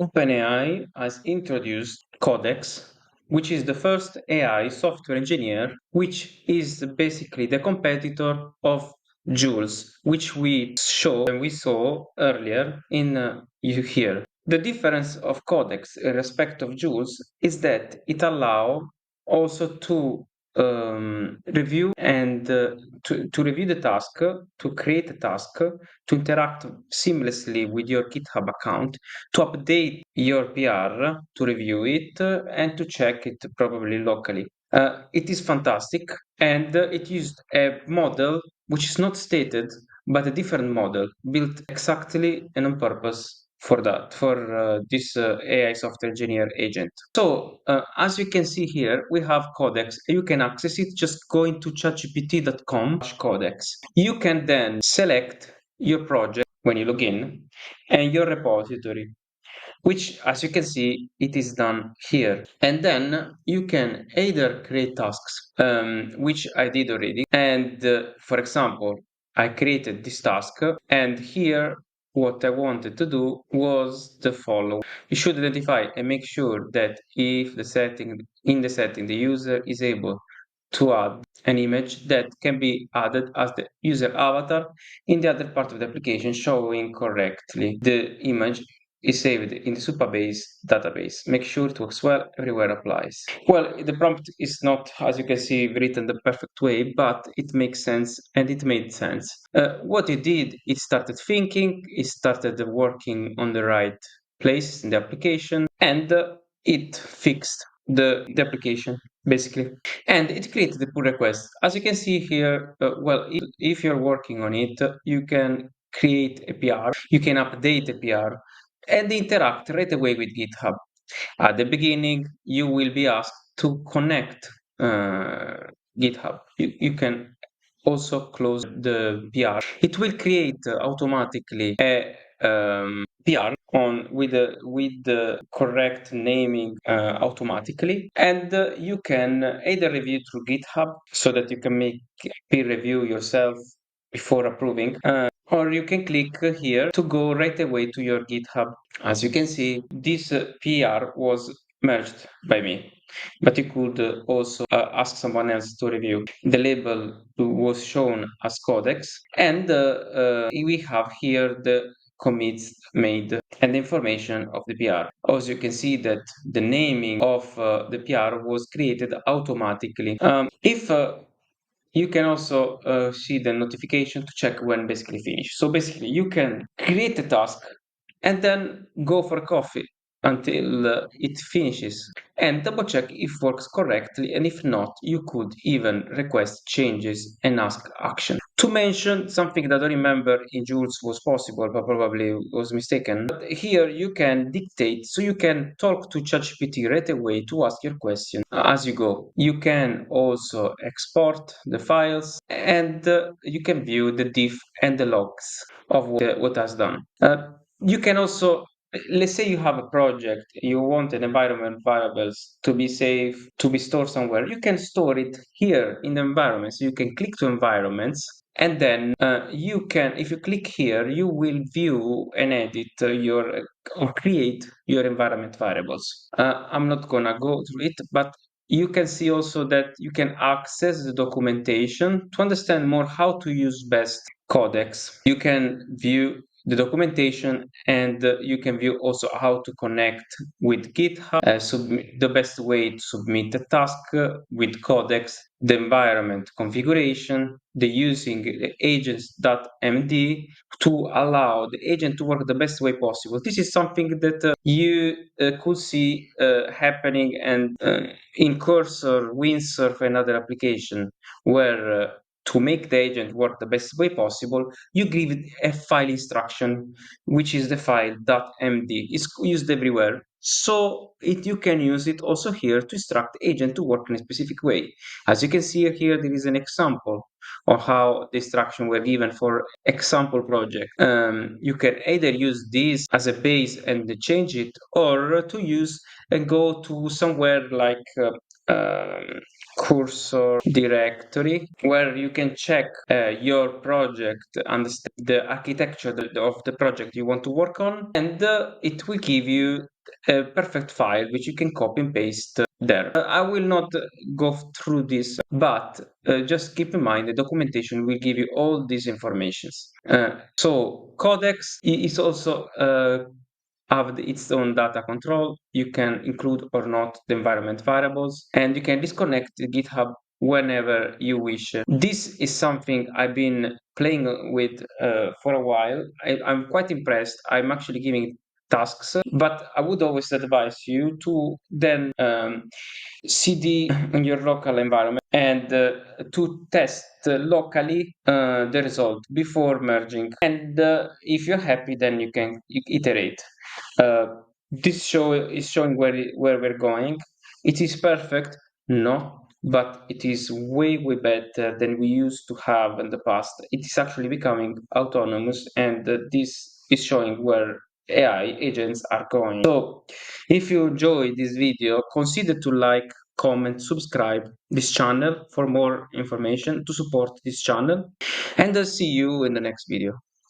OpenAI has introduced Codex, which is the first AI software engineer, which is basically the competitor of Jules, which we saw earlier in here. The difference of Codex in respect of Jules is that it allows also to review and to review the task, to create a task, to interact seamlessly with your GitHub account, to update your PR, to review it, and to check it probably locally. It is fantastic, and it used a model which is not stated, but a different model built exactly and on purpose for that, for this AI software engineer agent. So as you can see here, we have Codex. You can access it just going to chatgpt.com/codex. You can then select your project when you log in and your repository, which, as you can see, it is done here. And then you can either create tasks, which I did already. And for example, I created this task, and here what I wanted to do was the following. You should identify and make sure that if the setting the user is able to add an image that can be added as the user avatar in the other part of the application, showing correctly the image is saved in the Supabase database. Make sure to works well everywhere applies. Well, the prompt is not, as you can see, written the perfect way, but it makes sense, and it made sense. What it did, it started thinking, it started working on the right places in the application, and it fixed the application basically, and it created the pull request. As you can see here, well, if you're working on it, you can create a PR, you can update a PR, and interact right away with GitHub. At the beginning, you will be asked to connect GitHub. You can also close the PR. It will create automatically a PR on with the correct naming automatically, and you can either review through GitHub so that you can make peer review yourself before approving, or you can click here to go right away to your GitHub. As you can see, this PR was merged by me, but you could also ask someone else to review. The label was shown as Codex, and we have here the commits made and the information of the PR. Also, you can see that the naming of the PR was created automatically. If you can also see the notification to check when basically finished. So basically, you can create a task and then go for coffee until it finishes and double check if it works correctly, and if not, you could even request changes and ask action. To mention something that I remember in Jules was possible but probably was mistaken, but here you can dictate, so you can talk to ChatGPT right away to ask your question as you go. You can also export the files, and you can view the diff and the logs of what has done. You can also, let's say you have a project, you want an environment variables to be safe, to be stored somewhere. You can store it here in the environment. So you can click to environments, and then you can, if you click here, you will view and edit or create your environment variables. I'm not gonna go through it, but you can see also that you can access the documentation to understand more how to use best Codex. You can view the documentation, and you can view also how to connect with GitHub, the best way to submit the task with Codex, the environment configuration, the using the agents.md to allow the agent to work the best way possible. This is something that you could see happening and in Cursor, Windsurf, and other application where to make the agent work the best way possible, you give it a file instruction, which is the file .md. It's used everywhere. So you can use it also here to instruct the agent to work in a specific way. As you can see here, there is an example of how the instructions were given for example project. You can either use this as a base and change it, or to use and go to somewhere like Cursor directory, where you can check your project, understand the architecture of the project you want to work on, and it will give you a perfect file which you can copy and paste there. I will not go through this, but just keep in mind the documentation will give you all these informations. So Codex is also have its own data control. You can include or not the environment variables, and you can disconnect the GitHub whenever you wish. This is something I've been playing with for a while. I'm quite impressed. I'm actually giving tasks, but I would always advise you to then CD in your local environment and to test locally the result before merging. And if you're happy, then you can iterate. Uh, this show is showing where we're going. It is perfect, no, but it is way better than we used to have in the past. It is actually becoming autonomous, and this is showing where AI agents are going. So, if you enjoyed this video, consider to like, comment, subscribe this channel for more information to support this channel, and I'll see you in the next video.